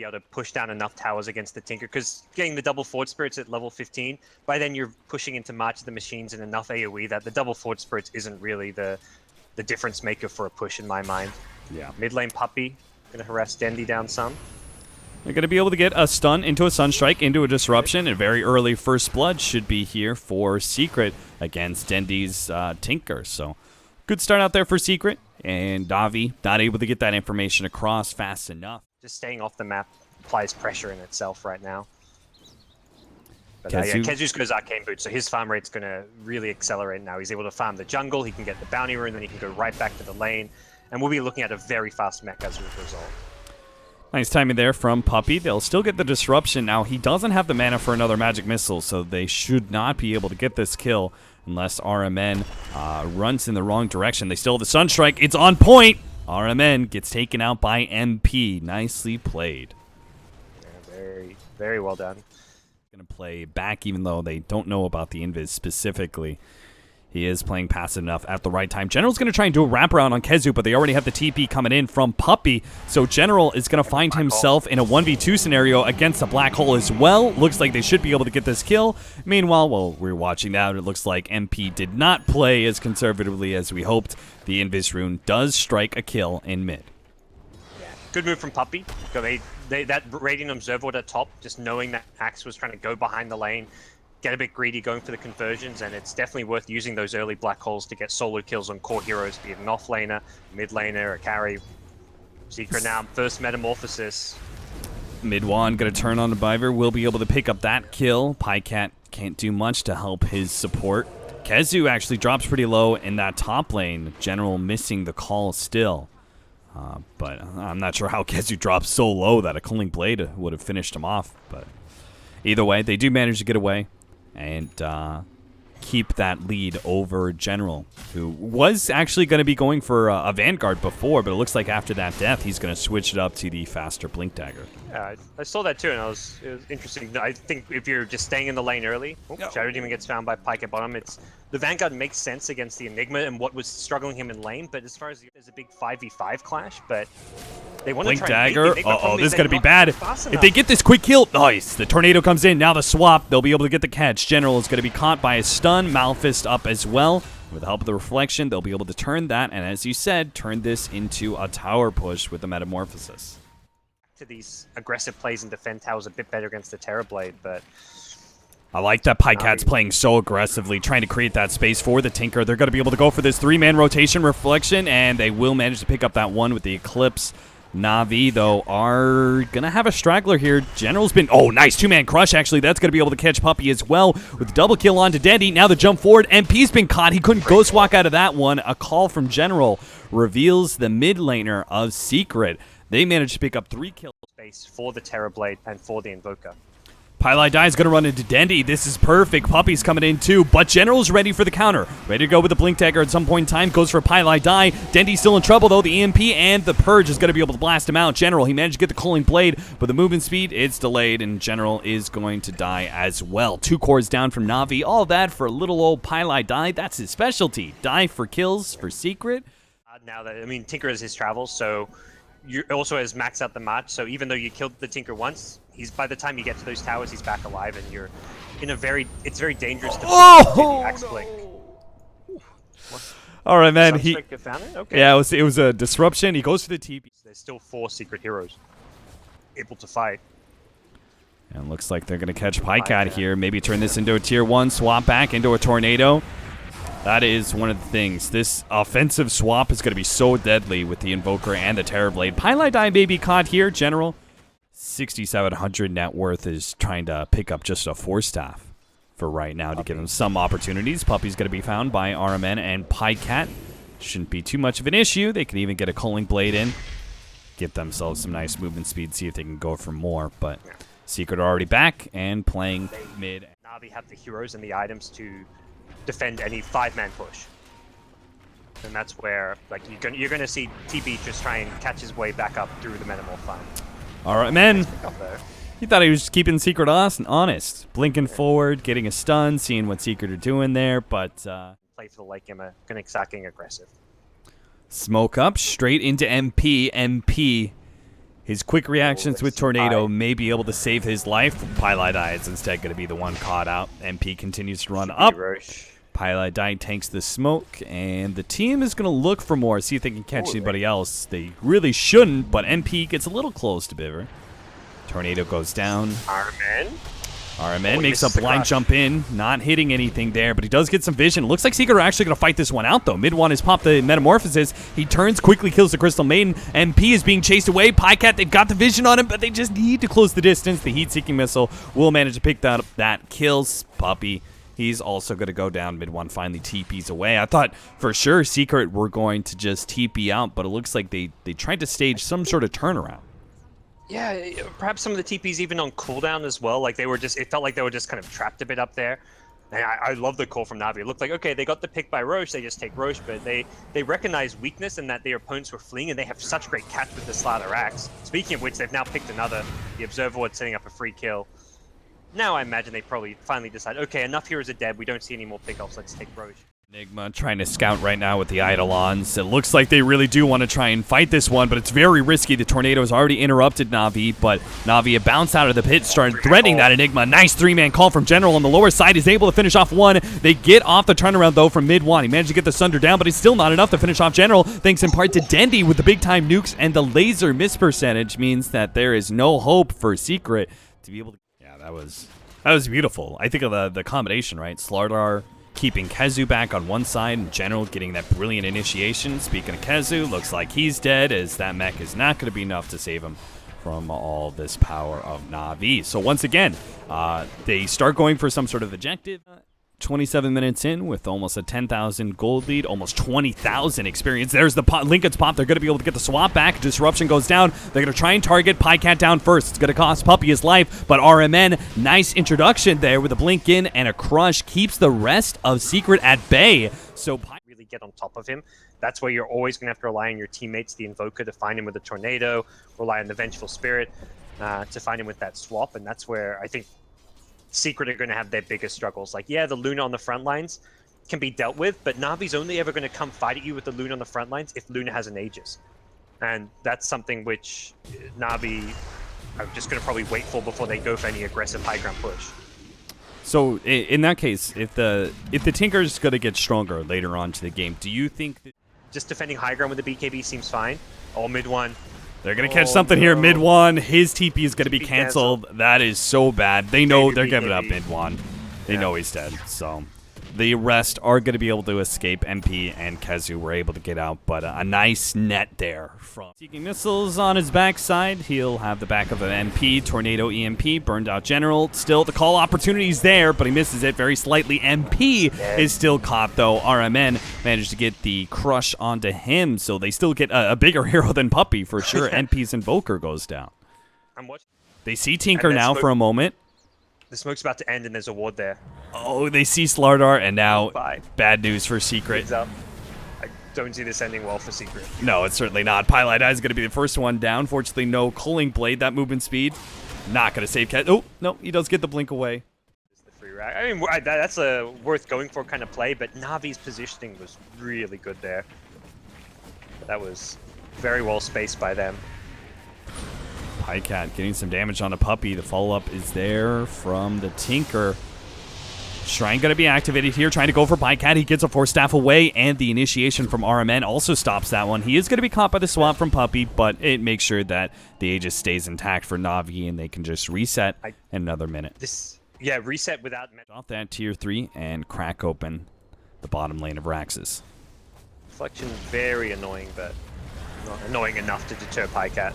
able to push down enough towers against the Tinker, because getting the double Forward Spirits at level 15, by then you're pushing into March of the Machines and enough AoE that the double Forward Spirits isn't really the difference maker for a push in my mind. Yeah. Mid lane Puppey, going to harass Dendi down some. They're going to be able to get a stun into a Sunstrike, into a Disruption, and very early First Blood should be here for Secret against Dendi's Tinker. So, good start out there for Secret, and Davi not able to get that information across fast enough. Just staying off the map applies pressure in itself right now. But KheZu KheZu's got his Arcane Boot, so his farm rate's going to really accelerate now. He's able to farm the jungle, he can get the bounty rune, then he can go right back to the lane, and we'll be looking at a very fast mech as a result. Nice timing there from Puppey. They'll still get the Disruption. Now, he doesn't have the mana for another Magic Missile, so they should not be able to get this kill unless RMN runs in the wrong direction. They still have the Sunstrike. It's on point! RMN gets taken out by MP. Nicely played. Yeah, very, very well done. Going to play back even though they don't know about the Invis specifically. He is playing passive enough at the right time. GeneRaL's going to try and do a wraparound on KheZu, but they already have the TP coming in from Puppey. So GeneRaL is going to find himself in a 1v2 scenario against a Black Hole as well. Looks like they should be able to get this kill. Meanwhile, while we're watching that, it looks like MP did not play as conservatively as we hoped. The Invis rune does strike a kill in mid. Yeah. Good move from Puppey. That Radiant Observer at top, just knowing that Axe was trying to go behind the lane, get a bit greedy going for the conversions, and it's definitely worth using those early Black Holes to get solo kills on core heroes, be it an offlaner, mid laner, a carry. Secret now, first Metamorphosis. Mid-1 going to turn on the Biver, will be able to pick up that kill. Pajkatt can't do much to help his support. KheZu actually drops pretty low in that top lane. GeneRaL missing the call still. But I'm not sure how KheZu drops so low that a Culling Blade would have finished him off. But either way, they do manage to get away and keep that lead over GeneRaL, who was actually going to be going for a Vanguard before, but it looks like after that death, he's going to switch it up to the faster Blink Dagger. I saw that too, and it was interesting. I think if you're just staying in the lane early, Shadow Demon gets found by Pyke at bottom. The Vanguard makes sense against the Enigma and what was struggling him in lane, but as far as there's a big 5v5 clash, but they want to Blink try Dagger. Uh-oh, this is going to be bad. If they get this quick kill, nice. The Tornado comes in. Now the swap. They'll be able to get the catch. GeneRaL is going to be caught by a stun. Malphist up as well. With the help of the Reflection, they'll be able to turn that, and as you said, turn this into a tower push with the Metamorphosis. To these aggressive plays and defend towers a bit better against the Terrorblade, but I like that Pajkatt's playing so aggressively, trying to create that space for the Tinker. They're going to be able to go for this 3-man rotation Reflection, and they will manage to pick up that one with the Eclipse. Na'Vi, though, are going to have a straggler here. GeneRaL's been... Oh, nice 2-man crush, actually. That's going to be able to catch Puppey as well with double kill onto Dendi. Now the jump forward. MP's been caught. He couldn't ghost walk out of that one. A call from GeneRaL reveals the mid laner of Secret. They managed to pick up 3 kills. Space for the Terrorblade and for the Invoker. Pajkatt is going to run into Dendi. This is perfect. Puppey's coming in too, but GeneRaL's ready for the counter. Ready to go with the Blink Dagger at some point in time. Goes for Pajkatt. Dendi's still in trouble though. The EMP and the Purge is going to be able to blast him out. GeneRaL, he managed to get the Culling Blade, but the movement speed, it's delayed, and GeneRaL is going to die as well. 2 cores down from Na'Vi. All that for little old Pajkatt. That's his specialty. Die for kills for Secret. Now that, I mean, Tinker is his travels, so you also has maxed out the March, so even though you killed the Tinker once, by the time you get to those towers, he's back alive, and you're in a it's very dangerous to the Axe Blink. All right, man. Found it? Okay. Yeah, it was a disruption. He goes for the TP. There's still 4 Secret heroes able to fight. And looks like they're going to catch Pajkatt here. Maybe turn this into a tier 1, swap back into a Tornado. That is one of the things. This offensive swap is going to be so deadly with the Invoker and the Terrorblade. Pajkatt may be caught here. GeneRaL, 6,700 net worth, is trying to pick up just a 4-staff for right now to give him some opportunities. Puppey's going to be found by RMN and Pajkatt. Shouldn't be too much of an issue. They can even get a Culling Blade in, get themselves some nice movement speed, see if they can go for more. But Secret are already back and playing mid. Na'Vi have the heroes and the items to defend any 5-man push, and that's where you're gonna see TB just try and catch his way back up through the Metamorph farm. All right, man. He thought he was just keeping Secret honest, blinking forward, getting a stun, seeing what Secret are doing there, but play for the late game, gonna stacking aggressive. Smoke up straight into MP. MP His quick reactions with Tornado may be able to save his life. Pajkatt is instead going to be the one caught out. MP continues to run up. Pajkatt tanks the smoke, and the team is going to look for more, see if they can catch anybody else. They really shouldn't, but MP gets a little close to Biver. Tornado goes down. RMN makes a blind jump in, not hitting anything there, but he does get some vision. Looks like Secret are actually going to fight this one out, though. Mid-1 has popped the Metamorphosis. He turns, quickly kills the Crystal Maiden. MP is being chased away. Pajkatt, they've got the vision on him, but they just need to close the distance. The Heat-Seeking Missile will manage to pick that up. That kills Puppy. He's also going to go down. Mid-1 finally TPs away. I thought for sure Secret were going to just TP out, but it looks like they tried to stage some sort of turnaround. Yeah, perhaps some of the TPs even on cooldown as well. Like it felt like they were just kind of trapped a bit up there. And I love the call from Navi. It looked like, okay, they got the pick by Roche, they just take Roche, but they recognize weakness and that their opponents were fleeing, and they have such great catch with the Slaughter Axe. Speaking of which, they've now picked another. The Observer Ward setting up a free kill. Now I imagine they probably finally decide, okay, enough heroes are dead, we don't see any more pickoffs, let's take Roche. Enigma trying to scout right now with the Eidolons. It looks like they really do want to try and fight this one, but it's very risky. The Tornado has already interrupted Navi, but Navi a bounce out of the pit, started threatening that Enigma. Nice three-man call from General on the lower side. Is able to finish off one. They get off the turnaround, though, from mid-1. He managed to get the Sunder down, but it's still not enough to finish off General, thanks in part to Dendi with the big-time nukes, and the laser miss percentage means that there is no hope for Secret to be able to... Yeah, that was beautiful. I think of the combination, right? Slardar keeping KheZu back on one side, and General getting that brilliant initiation. Speaking of KheZu, looks like he's dead, as that mech is not going to be enough to save him from all this power of Navi. So once again, they start going for some sort of objective. 27 minutes in with almost a 10,000 gold lead, almost 20,000 experience. There's the Lincoln's pop. They're going to be able to get the swap back. Disruption goes down. They're going to try and target Pajkatt down first. It's going to cost Puppy his life, but RMN, nice introduction there with a blink in and a crush, keeps the rest of Secret at bay. So really get on top of him. That's where you're always going to have to rely on your teammates, the Invoker, to find him with a Tornado, rely on the Vengeful Spirit to find him with that swap, and that's where I think Secret are going to have their biggest struggles. Like, yeah, the Luna on the front lines can be dealt with, but Navi's only ever going to come fight at you with the Luna on the front lines if Luna has an Aegis. And that's something which Navi are just going to probably wait for before they go for any aggressive high ground push. So in that case, if the Tinker's going to get stronger later on to the game, do you think that just defending high ground with the BKB seems fine? Oh, mid-1. They're going to catch something here. Mid-1, his TP is going to be canceled. That is so bad. They know they're giving up mid-1. They know he's dead. So the rest are going to be able to escape. MP and KheZu were able to get out, but a nice net there. From Seeking Missiles on his backside. He'll have the back of an MP. Tornado EMP, burned out General. Still, the call opportunity's there, but he misses it very slightly. MP is still caught, though. RMN managed to get the crush onto him, so they still get a bigger hero than Puppy, for sure. MP's Invoker goes down. They see Tinker now for a moment. The smoke's about to end, and there's a ward there. Oh, they see Slardar, and now bad news for Secret. I don't see this ending well for Secret. No, it's certainly not. Pajkatt is going to be the first one down. Fortunately, no Culling Blade. That movement speed, not going to save Cat. Oh, no, he does get the blink away. The free rack. I mean, that's a worth going for kind of play, but Navi's positioning was really good there. That was very well spaced by them. Pajkatt getting some damage on a Puppy. The follow-up is there from the Tinker. Shrine going to be activated here, trying to go for Pajkatt. He gets a Force Staff away, and the initiation from RMN also stops that one. He is going to be caught by the swap from Puppy, but it makes sure that the Aegis stays intact for Navi, and they can just reset in another minute. Reset without... Off that tier 3 and crack open the bottom lane of Raxus. Reflection very annoying, but not annoying enough to deter Pajkatt.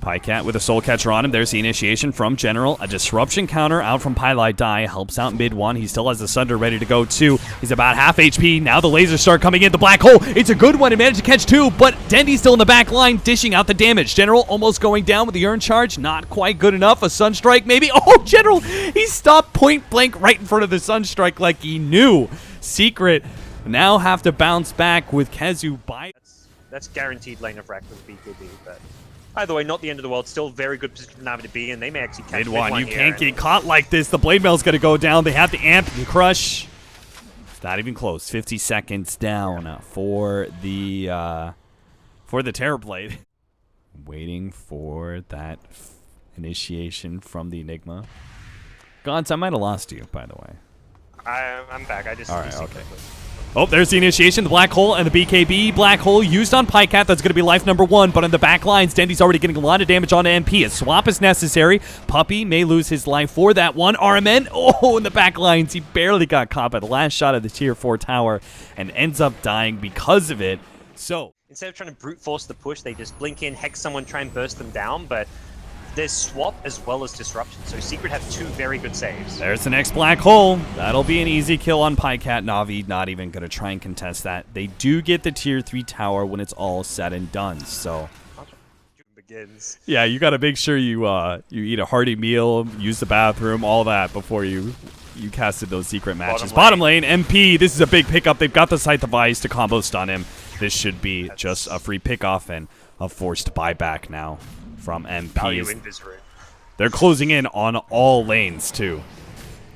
Pajkatt with a Soul Catcher on him. There's the initiation from General. A disruption counter out from Pajkatt helps out mid-1. He still has the Sunder ready to go too. He's about half HP. Now the lasers start coming in. The black hole. It's a good one. He managed to catch 2, but Dendi's still in the back line, dishing out the damage. General almost going down with the Urn Charge. Not quite good enough. A Sunstrike maybe. Oh, General! He stopped point blank right in front of the Sunstrike like he knew. Secret now have to bounce back with KheZu by... That's guaranteed lane of wreck with BKB, but... Either way, not the end of the world. Still very good position for Navi to be in. They may actually catch mid-1. You can't get caught like this. The Blade Mail's going to go down. They have the amp and crush. It's not even close. 50 seconds down for the Terror Blade. Waiting for that initiation from the Enigma. Gods, I might have lost you, by the way. I'm back. I just all right, okay. Oh, there's the initiation, the black hole, and the BKB. Black hole used on Pajkatt. That's going to be life number 1. But on the back lines, Dendi's already getting a lot of damage on MP. A swap is necessary. Puppy may lose his life for that one. RMN, oh, in the back lines, he barely got caught by the last shot of the tier 4 tower and ends up dying because of it. So instead of trying to brute force the push, they just blink in, hex someone, try and burst them down. But there's swap as well as disruption, so Secret have 2 very good saves. There's the next black hole. That'll be an easy kill on Pajkatt. Navi not even going to try and contest that. They do get the tier 3 tower when it's all said and done, so begins. Yeah, you got to make sure you eat a hearty meal, use the bathroom, all that before you casted those secret matches. Bottom lane, MP, this is a big pickup. They've got the Scythe device to combo stun him. This should be just a free pickoff and a forced buyback now from MP. They're closing in on all lanes, too.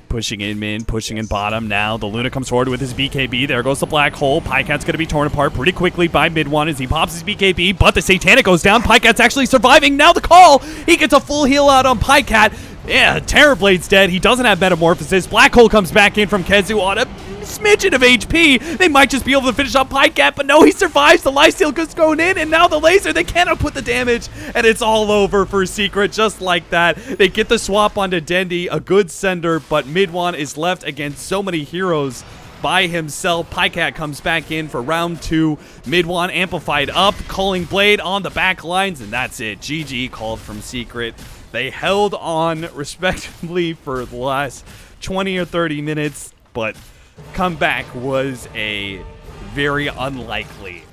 Pushing in mid, pushing in bottom. Now the Luna comes forward with his BKB. There goes the black hole. Pajkatt's going to be torn apart pretty quickly by mid one as he pops his BKB, but the Satanic goes down. Pajkatt's actually surviving. Now the call. He gets a full heal out on Pajkatt. Yeah, Terrorblade's dead. He doesn't have Metamorphosis. Black hole comes back in from KheZu on a smidgen of HP. They might just be able to finish off Pajkatt, but no, he survives. The lifesteal goes going in, and now the laser. They cannot put the damage, and it's all over for Secret just like that. They get the swap onto Dendi, a good sender, but Midwan is left against so many heroes by himself. Pajkatt comes back in for round 2. Midwan amplified up, calling Blade on the back lines, and that's it. GG called from Secret. They held on respectively for the last 20 or 30 minutes, but comeback was a very unlikely